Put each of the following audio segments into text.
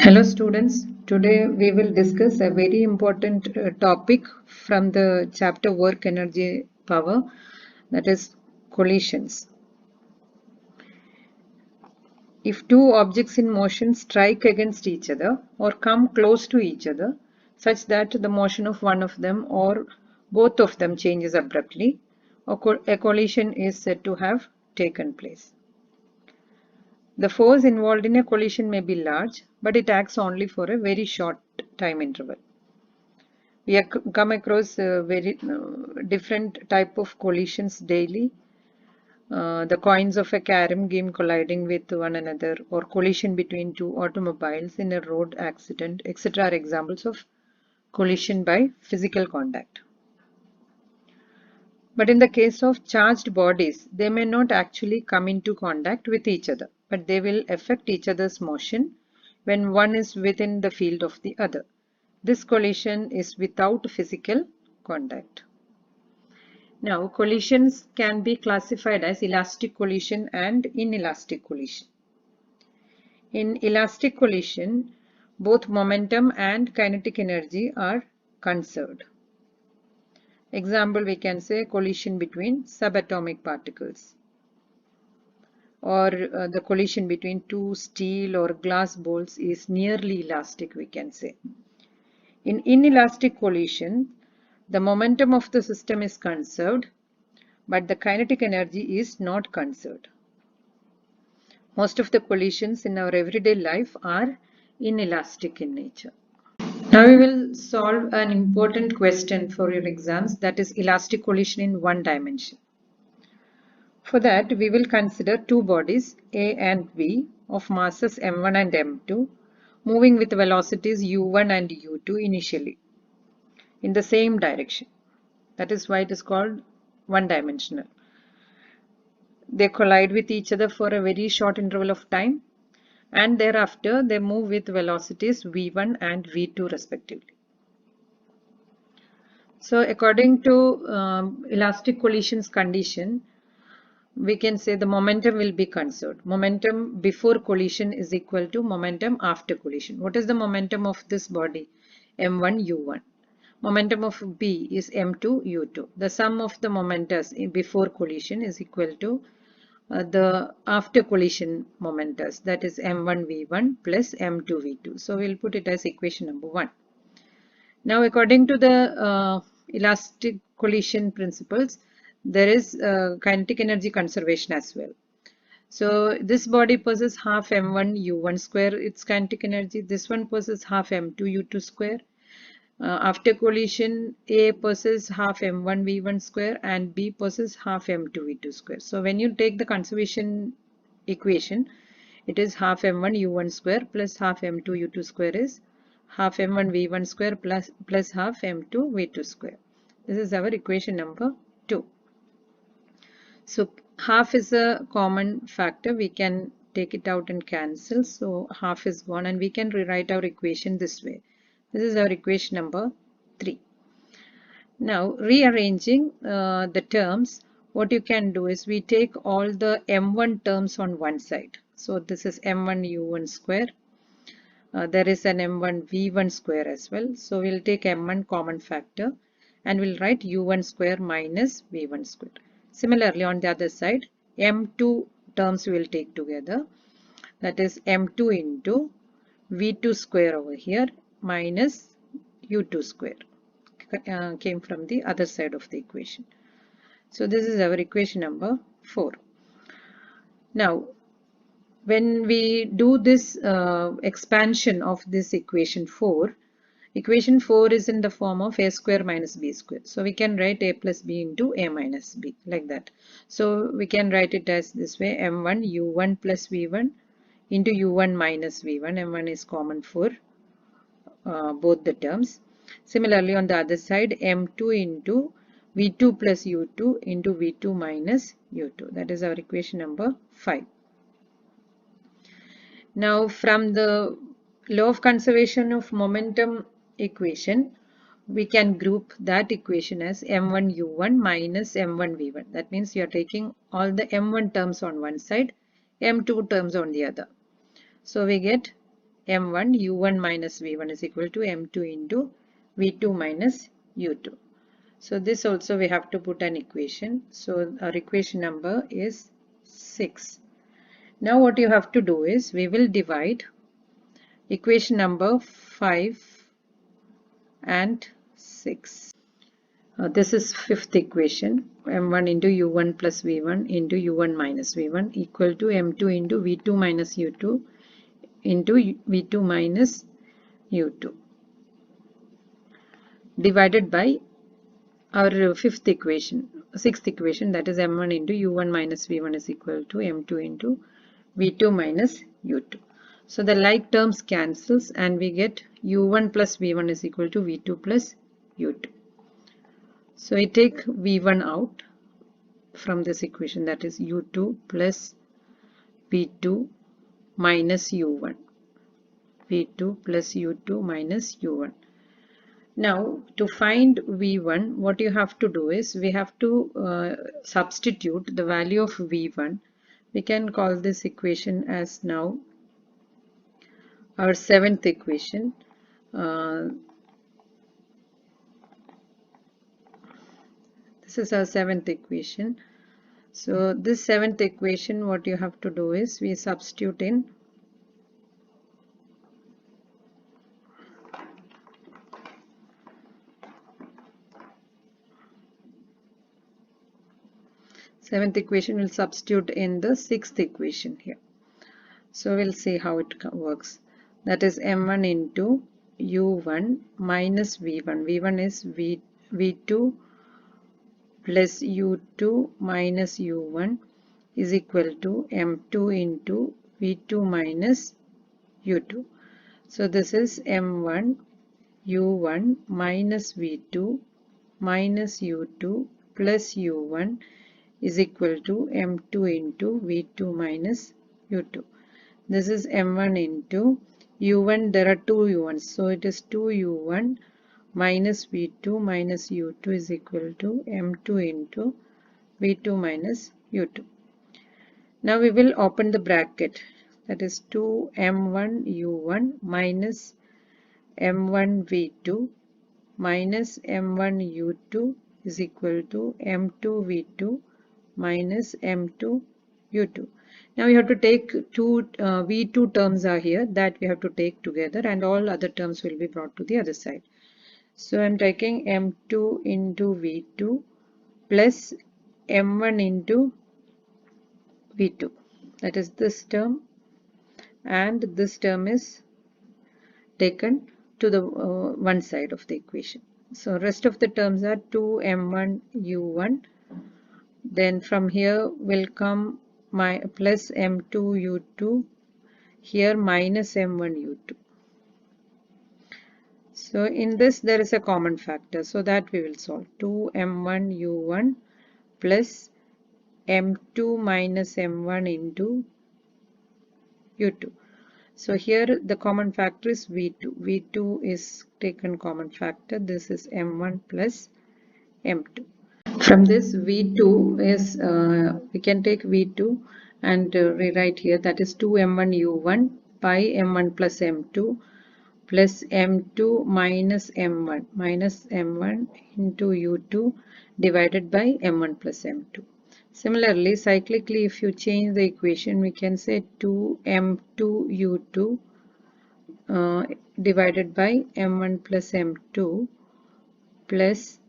Hello students, today we will discuss a very important topic from the chapter Work Energy Power, that is collisions. If two objects in motion strike against each other or come close to each other such that the motion of one of them or both of them changes abruptly, a collision is said to have taken place. The force involved in a collision may be large, but it acts only for a very short time interval. We have come across very different type of collisions daily. The coins of a carom game colliding with one another, or collision between two automobiles in a road accident, etc. are examples of collision by physical contact. But in the case of charged bodies, they may not actually come into contact with each other, but they will affect each other's motion when one is within the field of the other. This collision is without physical contact. Now, collisions can be classified as elastic collision and inelastic collision. In elastic collision, both momentum and kinetic energy are conserved. Example, we can say collision between subatomic particles, or the collision between two steel or glass balls is nearly elastic, we can say. In inelastic collision, the momentum of the system is conserved, but the kinetic energy is not conserved. Most of the collisions in our everyday life are inelastic in nature. Now we will solve an important question for your exams, that is elastic collision in one dimension. For that, we will consider two bodies A and B of masses m1 and m2 moving with velocities u1 and u2 initially in the same direction. That is why it is called one-dimensional. They collide with each other for a very short interval of time, and thereafter they move with velocities v1 and v2 respectively. So according to elastic collisions condition, we can say the momentum will be conserved. Momentum before collision is equal to momentum after collision. What is the momentum of this body? m1 u1. Momentum of B is m2 u2. The sum of the momentas before collision is equal to the after collision momentas, that is m1 v1 plus m2 v2. So we'll put it as equation number 1. Now according to the elastic collision principles, there is kinetic energy conservation as well. So this body possesses half m1 u1 square its kinetic energy. This one possesses half m2 u2 square. After collision, A possesses half m1 v1 square and B possesses half m2 v2 square. So when you take the conservation equation, it is half m1 u1 square plus half m2 u2 square is half m1 v1 square plus half m2 v2 square. This is our equation number 2. So half is a common factor. We can take it out and cancel. So half is gone, and we can rewrite our equation this way. This is our equation number 3. Now rearranging the terms, what you can do is we take all the m1 terms on one side. So this is m1 u1 square. There is an m1 v1 square as well. So we'll take m1 common factor and we'll write u1 square minus v1 square. Similarly, on the other side, m2 terms we will take together. That is m2 into v2 square over here minus u2 square came from the other side of the equation. So this is our equation number 4. Now when we do this expansion of this equation 4 is in the form of a square minus b square. So we can write a plus b into a minus b like that. So we can write it as this way: m1 u1 plus v1 into u1 minus v1. m1 is common for both the terms. Similarly, on the other side, m2 into v2 plus u2 into v2 minus u2. That is our equation number 5. Now from the law of conservation of momentum equation, we can group that equation as m1 u1 minus m1 v1. That means you are taking all the m1 terms on one side, m2 terms on the other. So we get m1 u1 minus v1 is equal to m2 into v2 minus u2. So this also we have to put an equation. So our equation number is 6. Now what you have to do is we will divide equation number 5 and 6. This is fifth equation, m1 into u1 plus v1 into u1 minus v1 equal to m2 into v2 minus u2 into v2 minus u2 divided by our sixth equation, that is m1 into u1 minus v1 is equal to m2 into v2 minus u2. So the like terms cancels and we get u1 plus v1 is equal to v2 plus u2. So we take v1 out from this equation, that is u2 plus v2 minus u1, v2 plus u2 minus u1. Now to find v1, what you have to do is we have to substitute the value of v1. We can call this equation as now our seventh equation. This is our seventh equation. So this seventh equation, what you have to do is we substitute in seventh equation, will substitute in the sixth equation here. So we'll see how it works. That is m1 into u1 minus v1. v1 is v2 plus u2 minus u1 is equal to m2 into v2 minus u2. So this is m1 u1 minus v2 minus u2 plus u1 is equal to m2 into v2 minus u2. This is m1 into u1, there are two u1s, so it is 2u1 minus v2 minus u2 is equal to m2 into v2 minus u2. Now we will open the bracket, that is 2m1 u1 minus m1 v2 minus m1 u2 is equal to m2 v2 minus m2 u2. Now we have to take two v2 terms are here, that we have to take together, and all other terms will be brought to the other side. So I am taking m2 into v2 plus m1 into v2, that is this term, and this term is taken to the one side of the equation. So rest of the terms are 2m1 u1, then from here will come my plus m2 u2, here minus m1 u2. So in this there is a common factor, so that we will solve 2m1 u1 plus m2 minus m1 into u2. So here the common factor is v2. v2 is taken common factor. This is m1 plus m2. From this v2 is we can take v2 and rewrite here, that is 2m1 u1 by m1 plus m2 plus m2 minus m1 into u2 divided by m1 plus m2. Similarly, cyclically, if you change the equation, we can say 2m2 u2 divided by m1 plus m2 plus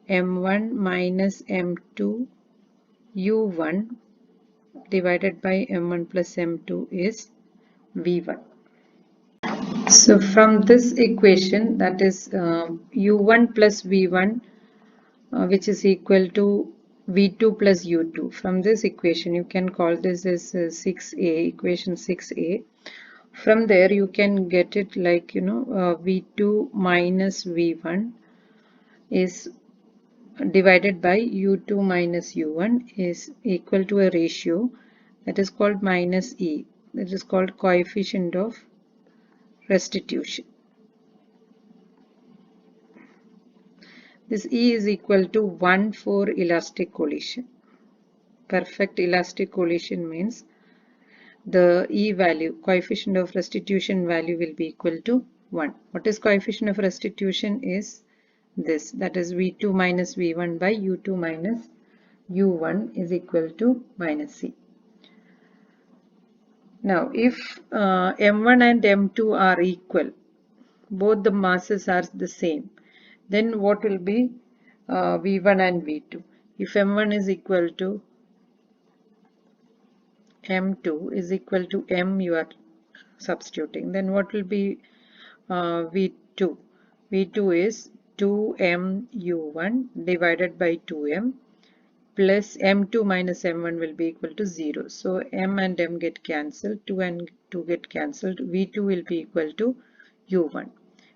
m1 minus m2 u1 divided by m1 plus m2 is v1. So from this equation, that is u1 plus v1 which is equal to v2 plus u2. From this equation you can call this as 6a, equation 6a. From there you can get it like, you know, v2 minus v1 is divided by u2 minus u1 is equal to a ratio that is called minus e, that is called coefficient of restitution. This E is equal to 1 for elastic collision. Perfect elastic collision means the E value, coefficient of restitution value will be equal to 1. What is coefficient of restitution is this, that is V2 minus V1 by U2 minus U1 is equal to minus C. Now if M1 and M2 are equal, both the masses are the same, then what will be V1 and V2? If M1 is equal to M2 is equal to M, you are substituting, then what will be V2? V2 is 2MU1 divided by 2M plus M2 minus M1 will be equal to 0. So M and M get cancelled, 2 and 2 get cancelled, V2 will be equal to U1.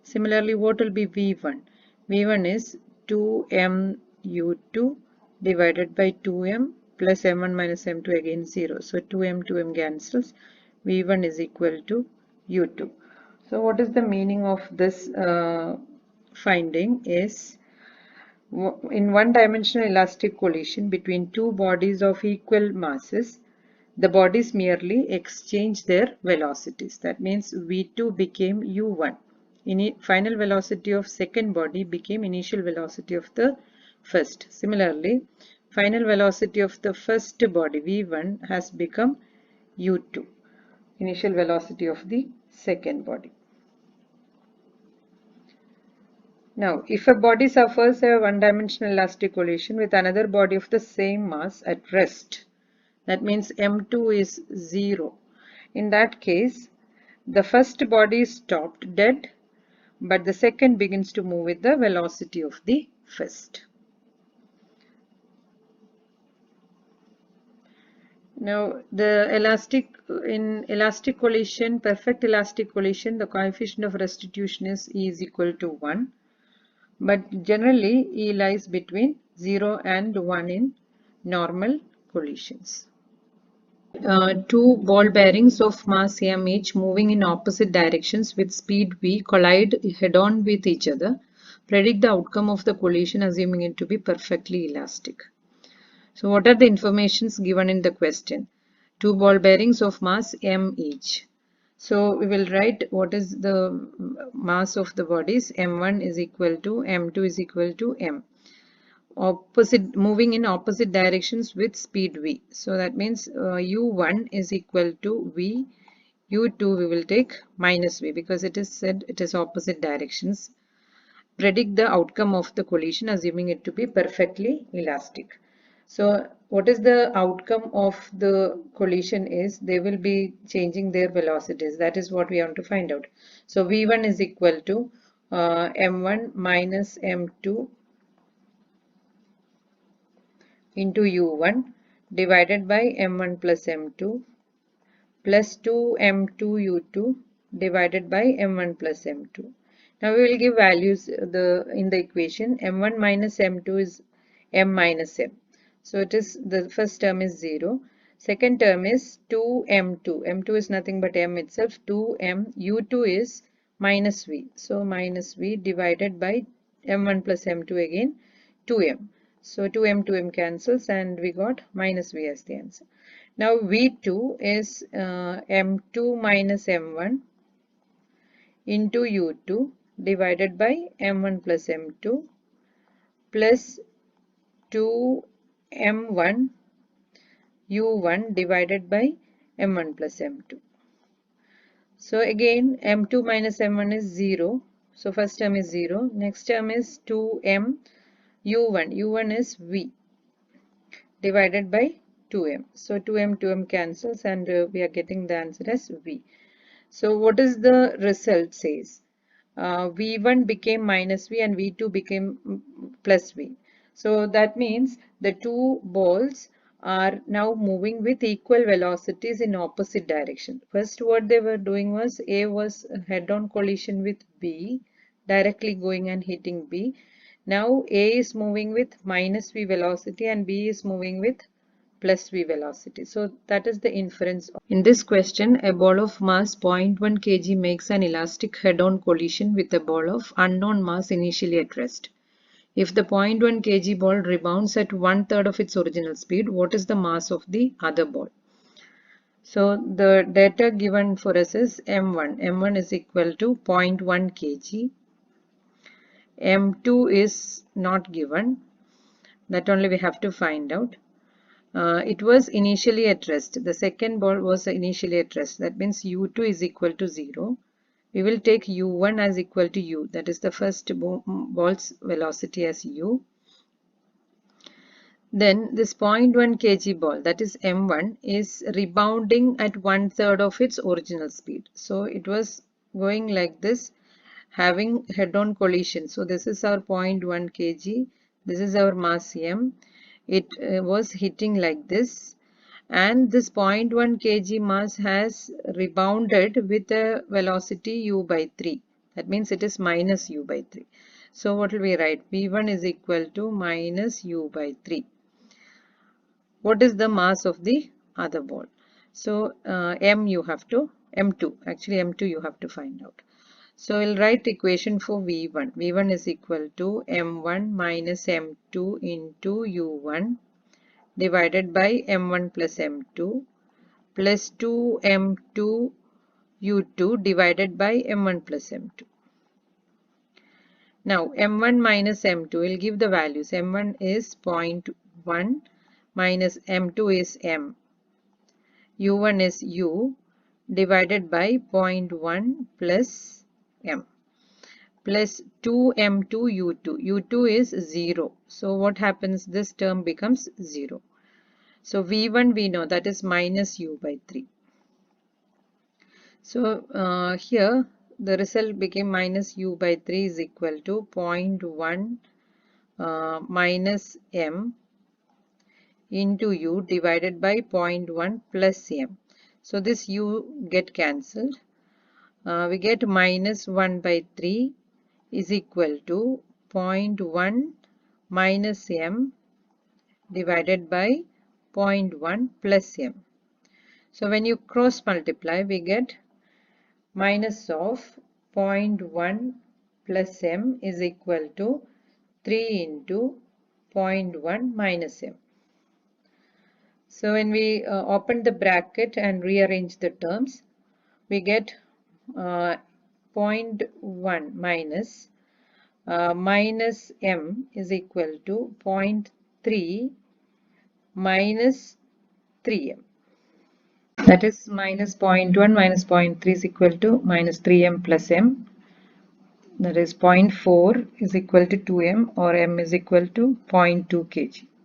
Similarly, what will be V1? V1 is 2MU2 divided by 2M plus M1 minus M2 again 0. So 2M 2M cancels, V1 is equal to U2. So what is the meaning of this finding is, in one-dimensional elastic collision between two bodies of equal masses, the bodies merely exchange their velocities. That means V2 became U1. Final velocity of second body became initial velocity of the first. Similarly, final velocity of the first body V1 has become U2, initial velocity of the second body. Now, if a body suffers a one-dimensional elastic collision with another body of the same mass at rest, that means M2 is 0. In that case, the first body is stopped dead, but the second begins to move with the velocity of the first. Now, in elastic collision, perfect elastic collision, the coefficient of restitution is E is equal to 1. But generally, E lies between 0 and 1 in normal collisions. Two ball bearings of mass m each moving in opposite directions with speed v collide head-on with each other. Predict the outcome of the collision assuming it to be perfectly elastic. So what are the informations given in the question? Two ball bearings of mass m each. So we will write what is the mass of the bodies. M1 is equal to M2 is equal to M. Moving in opposite directions with speed v. So that means U1 is equal to v. U2 we will take minus v because it is said it is opposite directions. Predict the outcome of the collision assuming it to be perfectly elastic. So what is the outcome of the collision is they will be changing their velocities. That is what we want to find out. So V1 is equal to M1 minus M2 into U1 divided by M1 plus M2 plus 2M2U2 divided by M1 plus M2. Now we will give values in the equation. M1 minus M2 is M minus M. So it is the first term is 0. Second term is 2M2. M2 is nothing but M itself. 2M. U2 is minus V. So minus V divided by M1 plus M2 again 2M. So 2M 2M cancels and we got minus V as the answer. Now V2 is M2 minus M1 into U2 divided by M1 plus M2 plus 2M1 U1 divided by M1 plus M2. So again M2 minus M1 is 0. So first term is 0. Next term is 2M U1. U1 is V divided by 2M. So 2M 2M cancels and we are getting the answer as V. So what is the result says? V1 became minus V and V2 became plus V. So that means the two balls are now moving with equal velocities in opposite direction. First what they were doing was A was head-on collision with B, directly going and hitting B. Now A is moving with minus V velocity and B is moving with plus V velocity. So that is the inference. In this question, a ball of mass 0.1 kg makes an elastic head-on collision with a ball of unknown mass initially at rest. If the 0.1 kg ball rebounds at 1/3 of its original speed, what is the mass of the other ball? So the data given for us is M1. M1 is equal to 0.1 kg. M2 is not given. That only we have to find out. It was initially at rest. The second ball was initially at rest. That means U2 is equal to 0. We will take U1 as equal to U. That is the first ball's velocity as U. Then this 0.1 kg ball, that is M1, is rebounding at 1/3 of its original speed. So it was going like this, having head-on collision. So this is our 0.1 kg. This is our mass M. It was hitting like this, and this 0.1 kg mass has rebounded with a velocity u by 3. That means it is minus u by 3. So what will we write? V1 is equal to minus u by 3. What is the mass of the other ball? So M2 you have to find out. So we'll write equation for V1. V1 is equal to M1 minus M2 into U1 divided by M1 plus M2 plus 2M2 U2 divided by M1 plus M2. Now M1 minus M2 will give the values. M1 is 0.1 minus M2 is M. U1 is U divided by 0.1 plus M plus 2M2 U2. U2 is 0. So what happens? This term becomes 0. So V1 we know, that is minus U by 3. So here the result became minus U by 3 is equal to 0.1 minus M into U divided by 0.1 plus M. So this U get cancelled. We get minus 1 by 3 is equal to 0.1 minus M divided by 0.1 plus M. So when you cross multiply, we get minus of 0.1 plus M is equal to 3 into 0.1 minus M. So when we open the bracket and rearrange the terms, we get 0.1 minus minus M is equal to 0.3 minus 3M. That is minus 0.1 minus 0.3 is equal to minus 3M plus M. That is 0.4 is equal to 2M, or M is equal to 0.2 kg.